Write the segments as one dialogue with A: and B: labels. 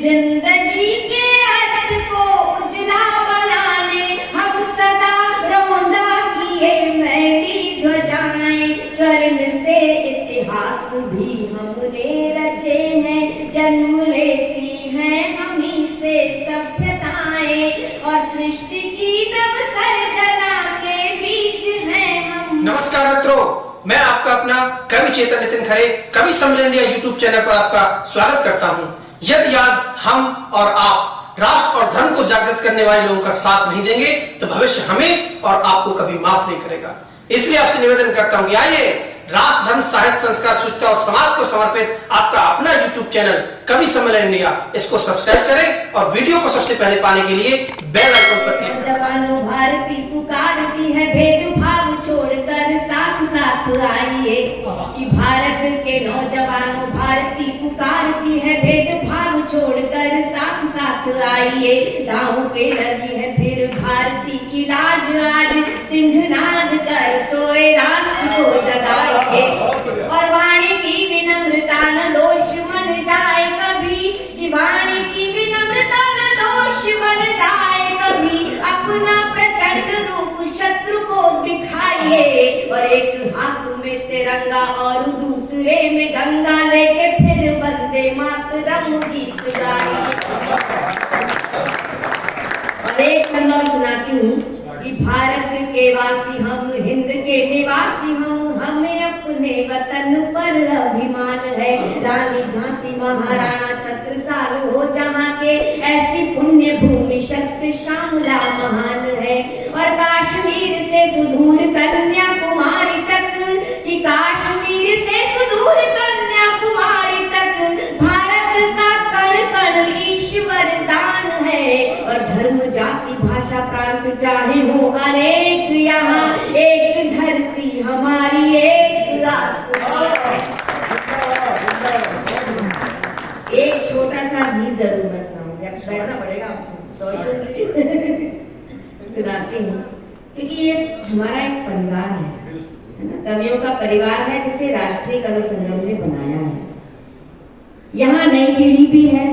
A: जिंदगी के अर्थ को उजला बनाने हम सदा रौंदा किए मैली ध्वजाएं, स्वर्ण से इतिहास भी हमने रचे हैं, जन्म लेती हैं हमी से सभ्यताएं और सृष्टि की नव सर्जना के बीच हैं हम।
B: नमस्कार मित्रों, मैं आपका अपना कवि चेतन नितिन खरे कवि सम्मेलन इंडिया यूट्यूब चैनल पर आपका स्वागत करता हूं। यदि आज हम और आप राष्ट्र और धर्म को जागृत करने वाले लोगों का साथ नहीं देंगे तो भविष्य हमें और आपको कभी माफ नहीं करेगा। इसलिए आपसे निवेदन करता हूं कि आइए राष्ट्र, धर्म, साहित्य, संस्कार, शुचिता और समाज को समर्पित आपका अपना यूट्यूब चैनल कवि सम्मेलन इंडिया, इसको सब्सक्राइब करें और वीडियो को सबसे पहले पाने के लिए बेल आइकन पर क्लिक करें।
A: जवानों भारती पुकारती है, भेदभाव छोड़कर साथ साथ आइए कि भारत के नौजवानों भारती पुकारती है, भेदभाव छोड़कर साथ साथ आइए। गाँव पे लगी है फिर भारती की लाज, आज सिंहनाद कर सोए राष्ट्र को जगाइए और वाणी की विनम्रता न दोष बन जाए कभी, दीवानी की विनम्रता न दोष बन जाए कभी, अपना प्रचंड रूप शत्रु को दिखाइए और एक हाथ में तिरंगा और दूसरे में गंगा लेके फिर वंदे मातरम गीत गाइए। और एक कंदौर सुनाती हूँ कि भारत के वासी हम, हिंद के निवासी हम, हमें अपने वतन पर अभिमान है। रानी झांसी महाराणा छत्रसाल हो जहाँ के, ऐसी पुण्य भूमि शस्त्र श्यामला महान है। और कश्मीर से सुदूर कन्याकुमारी तक, कि कश्मीर से सुदूर कन्याकुमारी तक भारत का कण कण ईश्वर दान है। और धर्म, जाति, भाषा, प्रांत चाहे हो अनेक, यहाँ एक धरती हमारी एक आसमान। एक छोटा सा गीत जरूर मैं सुनाऊंगी, बैठना पड़ेगा आपको सुनाती हूँ, क्योंकि ये हमारा एक परिवार है ना, कवियों का परिवार है जिसे राष्ट्रीय कवि संगम ने बनाया है। यहाँ नई पीढ़ी भी है,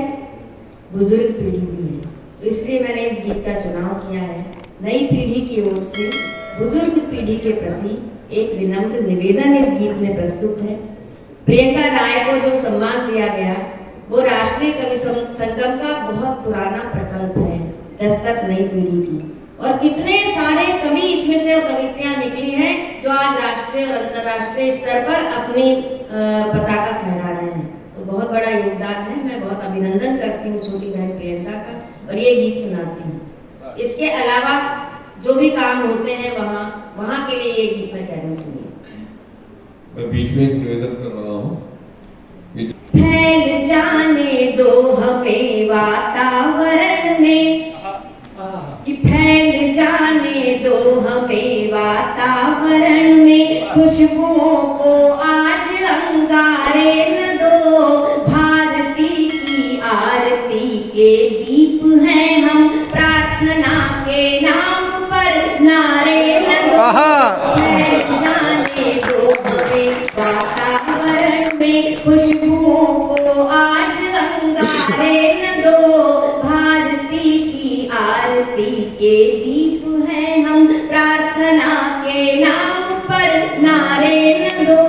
A: बुजुर्ग पीढ़ी भी है, तो इसलिए मैंने इस गीत का चुनाव किया है। नई पीढ़ी की ओर से बुजुर्ग पीढ़ी के प्रति एक विनम्र निवेदन इस गीत में प्रस्तुत है। प्रियंका राय को जो सम्मान दिया गया वो राष्ट्रीय कवि संगम का बहुत पुराना प्रकल्प है, दस्तक नई पीढ़ी की। और कितने सारे कवि इसमें से कवित्रियां निकली हैं जो आज राष्ट्रीय और अंतर्राष्ट्रीय स्तर पर अपनी पताका फहरा रहे हैं, तो बहुत बड़ा योगदान है। मैं बहुत अभिनंदन करती हूँ छोटी बहन प्रियंका का और ये गीत सुनाती हूँ। इसके अलावा जो भी काम होते हैं वहाँ के लिए ये गीत मैं कह रही हूँ, सुनिए।
C: मैं बीच में एक निवेदन कर रहा हूँ,
A: फैल जाने दो हमें वातावरण में, कि फैल जाने दो हमें वातावरण में, खुशबुओं को आज अंगारे न दो, भारती की आरती के दीप हैं हम, प्रार्थना के नाम पर नारे न दो, फैल जाने दो हमें वातावरण में, खुशबुओं को आज अंगारे न दो, भारती की आरती के दीप हैं हम, प्रार्थना के नाम पर नारे न दो,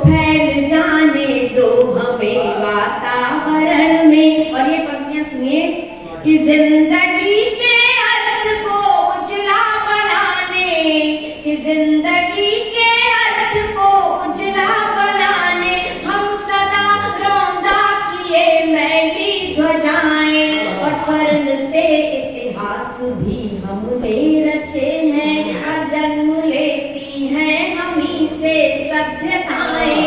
A: फैल जाने दो हमें वातावरण में। और ये पंक्तियां सुनिए कि जिंदगी के अर्थ को उजला बनाने, कि जिंदगी के अर्थ को उजला बनाने हम सदा रौंदा किए मैली ध्वजाएं और स्वर्ण से इतिहास भी हमने रचे हैं, और जन्म लेती हैं हमी से सभ्यताएं।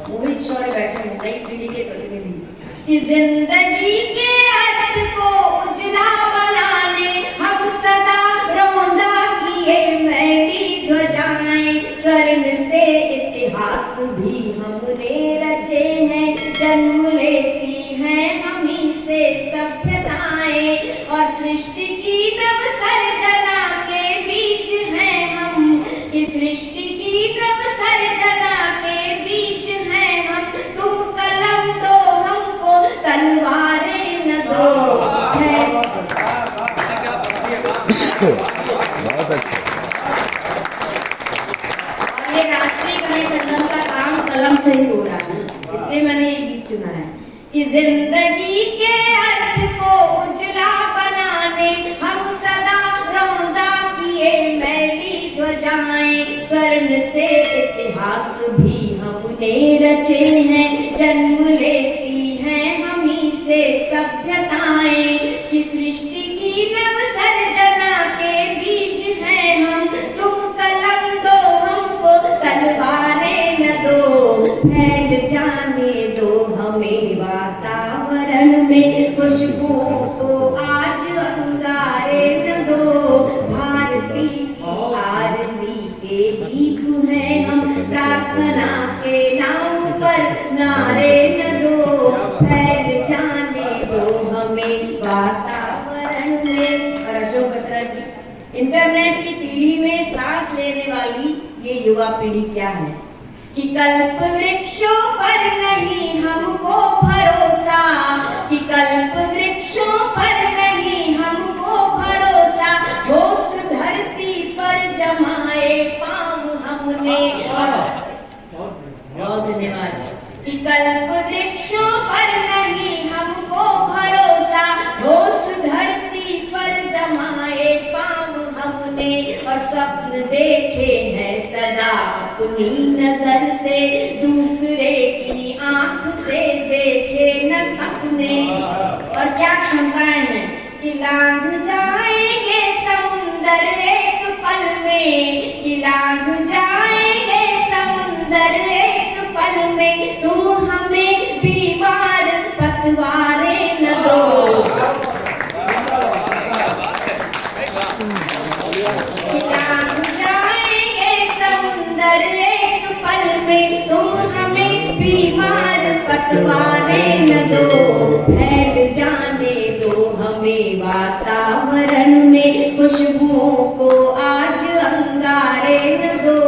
A: मोहित शौर्य बैठे हैं, नई पीढ़ी के प्रतिनिधि, कि जिंदगी के अर्थ को उजला बनाने हम सदा रौंदा किए मैली ध्वजाएं, स्वर्ण से इतिहास भी हमने रचे हैं, जन्म लेती हैं हमी से सभ्यताएं और सृष्टि की नव सर्जना के बीच हैं हम, कि सृष्टि की नव सर्जना के बीच हैं हम। तुम कलम दो हमको तलवार जिंदगी के अर्थ को उजला बनाने हम सदा रौंदा किए मैली ध्वजाएं। स्वर्ण से इतिहास भी हमने रचे हैं, जन्म लेती हैं हमी से सभ्यताएं। कि सृष्टि की नव सर्जना के बीज हैं हम, तुम कलम दो हमको तलवारें न दो। फैल जाने दो हमें वातावरण में खुशबुओं को आज अंगारे न दो। भारती की आरती के दीप हैं हम, प्रार्थना के नाम पर नारे न दो। फैल जाने दो हमें वातावरण में। और अशोक बत्रा जी, इंटरनेट की पीढ़ी में सांस लेने वाली ये युवा पीढ़ी क्या है कि कल्प वृक्षों पर नहीं हमको भरोसा, कि कल्प वृक्षों पर नहीं हमको भरोसा। ठोस धरती पर जमाए पांव हमने। बहुत धन्यवाद। कि कल्प वृक्षों पर नहीं हमको भरोसा, ठोस धरती पर जमाए पांव हमने। और स्वप्न देखे हैं सदा अपनी नजर से, दूसरे की आंख से देखे न सपने। और क्या क्षमताएं हैं कि लांघ जाएंगे समुंदर एक पल में, कि लांघ जाएंगे समुंदर एक पल में। तुम हमें बीमार पतवारें न दो। कि लांघ जाएंगे समुंदर एक पल में, तुम हमें बीमार पतवारें न दो। फैल जाने दो हमें वातावरण में खुशबुओं को आज अंगारे न दो।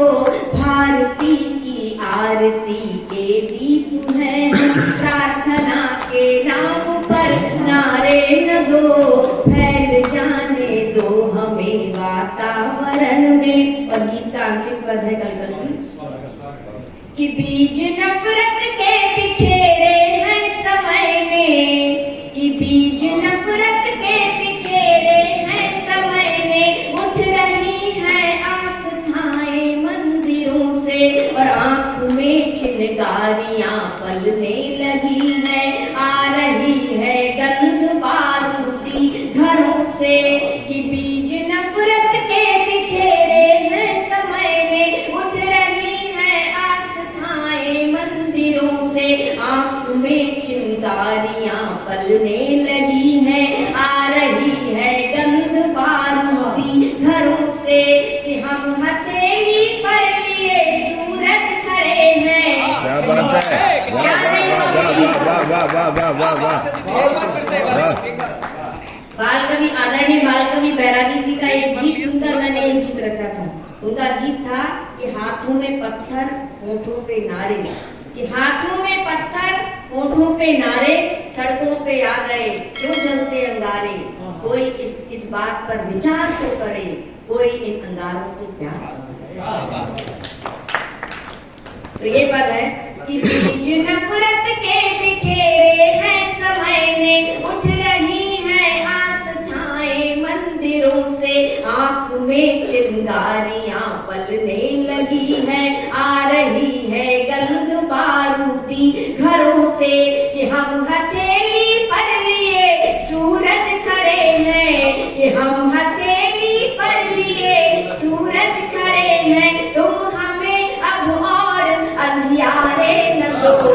A: भारती की आरती के दीप हैं हम, प्रार्थना के नाम पर नारे न दो। फैल जाने दो हमें वातावरण में। और गीत का अंतिम पद है कलकल जी, कि बीज नफरत के बिखेरे हैं समय ने, कि बीज नफरत के बिखेरे हैं समय ने। उठ रही है आस्थाएं मंदिरों से, और आंख में चिनगारियां पलने लगी हैं। आ रही है गंध बारूदी घरों से, कि बीज नफरत के बिखेरे हैं समय में। उठ रही है आस्थाएं मंदिरों से, आंख में चिंगारियां पलने लगी हैं। आ रही है गंध बारूदी घरों से, कि हम हथेली पर लिए सूरज खड़े हैं।
D: क्या बात है, वाह वाह वाह वाह वाह वाह।
A: बाल कवि आदरणीय बाल कवि बैरागी जी का एक गीत सुनकर मैंने ये गीत रचा था। उनका गीत था कि हाथों में पत्थर होठों पे नारे, कि हाथों में पत्थर होठों पे नारे, सड़कों पे आ गए क्यों जलते अंगारे। कोई इस बात पर विचार तो करे, कोई इन अंगारों से प्यार। तो ये पद है कि बीज नफरत के बिखेरे हैं समय ने। उठ रही है आस्थाएं मंदिरों से, आंख में चिंगारियां पलने लगी हैं। आ रही है गंध बारूदी घरों से, कि हम हथेली पर लिए सूरज खड़े हैं, कि हम हथेली पर लिए सूरज खड़े हैं। तुम हमें अब और अंधियारे न दो।